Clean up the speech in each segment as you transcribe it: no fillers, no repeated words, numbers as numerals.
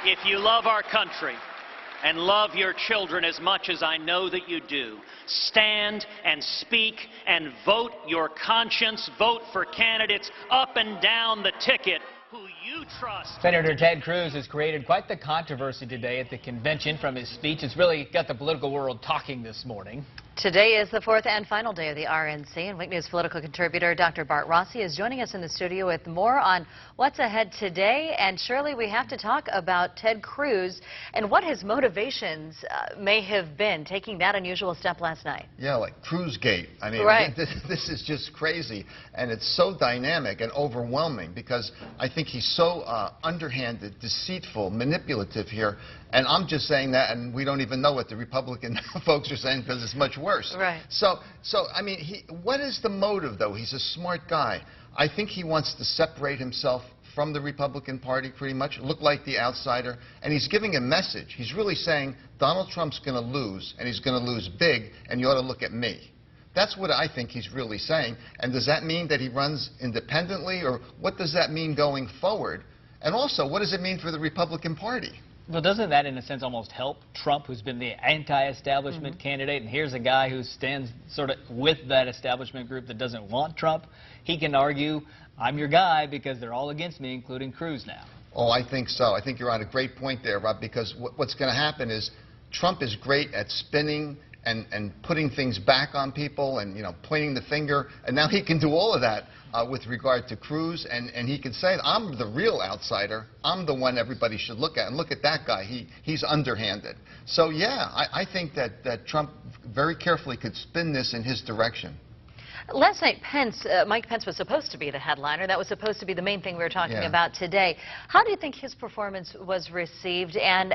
If you love our country and love your children as much as I know that you do, stand and speak and vote your conscience. Vote for candidates up and down the ticket who you trust. Senator Ted Cruz has created quite the controversy today at the convention from his speech. It's really got the political world talking this morning. Today is the fourth and final day of the RNC, and Week News political contributor Dr. Bart Rossi is joining us in the studio with more on what's ahead today. And surely we have to talk about Ted Cruz and what his motivations may have been, taking that unusual step last night. Yeah, like Cruzgate. I mean, right. This is just crazy, and it's so dynamic and overwhelming because I think he's so underhanded, deceitful, manipulative here. And I'm just saying that, and we don't even know what the Republican folks are saying because it's much worse. Right. So I mean, what is the motive, though? He's a smart guy. I think he wants to separate himself from the Republican Party pretty much, look like the outsider, and he's giving a message. He's really saying Donald Trump's going to lose, and he's going to lose big, and you ought to look at me. That's what I think he's really saying. And does that mean that he runs independently, or what does that mean going forward? And also, what does it mean for the Republican Party? Well, doesn't that, in a sense, almost help Trump, who's been the anti-establishment candidate, and here's a guy who stands sort of with that establishment group that doesn't want Trump? He can argue, I'm your guy because they're all against me, including Cruz now. Oh, I think so. I think you're on a great point there, Rob, because what's going to happen is Trump is great at spinning and putting things back on people and, you know, pointing the finger, and now he can do all of that with regard to Cruz, and he can say, I'm the real outsider, I'm the one everybody should look at, and look at that guy, he's underhanded. So yeah, I think that Trump very carefully could spin this in his direction. Last night, Mike Pence was supposed to be the headliner. That was supposed to be the main thing we were talking about today. How do you think his performance was received? And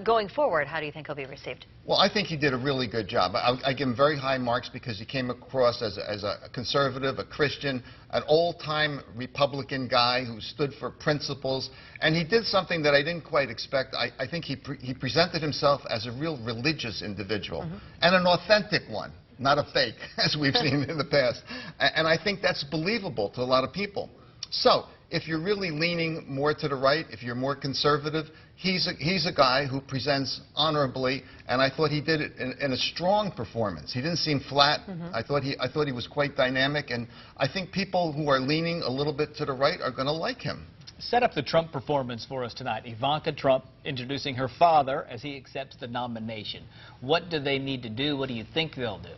going forward, how do you think he'll be received? Well, I think he did a really good job. I give him very high marks because he came across as a conservative, a Christian, an old-time Republican guy who stood for principles. And he did something that I didn't quite expect. I think he presented himself as a real religious individual and an authentic one. Not a fake, as we've seen in the past. And I think that's believable to a lot of people. So, if you're really leaning more to the right, if you're more conservative, he's a guy who presents honorably, and I thought he did it in a strong performance. He didn't seem flat. I thought he was quite dynamic, and I think people who are leaning a little bit to the right are going to like him. Set up the Trump performance for us tonight. Ivanka Trump introducing her father as he accepts the nomination. What do they need to do? What do you think they'll do?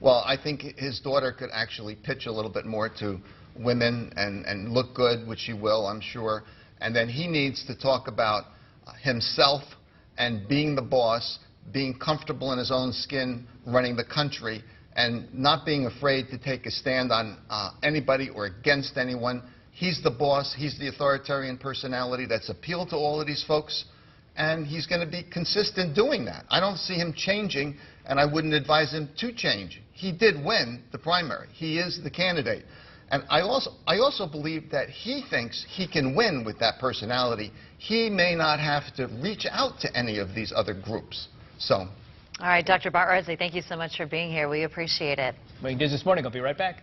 Well, I think his daughter could actually pitch a little bit more to women and look good, which she will, I'm sure. And then he needs to talk about himself and being the boss, being comfortable in his own skin, running the country, and not being afraid to take a stand on anybody or against anyone. He's the boss. He's the authoritarian personality that's appealed to all of these folks. And he's going to be consistent doing that. I don't see him changing, and I wouldn't advise him to change. He did win the primary. He is the candidate. And I also believe that he thinks he can win with that personality. He may not have to reach out to any of these other groups. So. All right, Dr. Bart Rossi, thank you so much for being here. We appreciate it. Breaking news this morning. I'll be right back.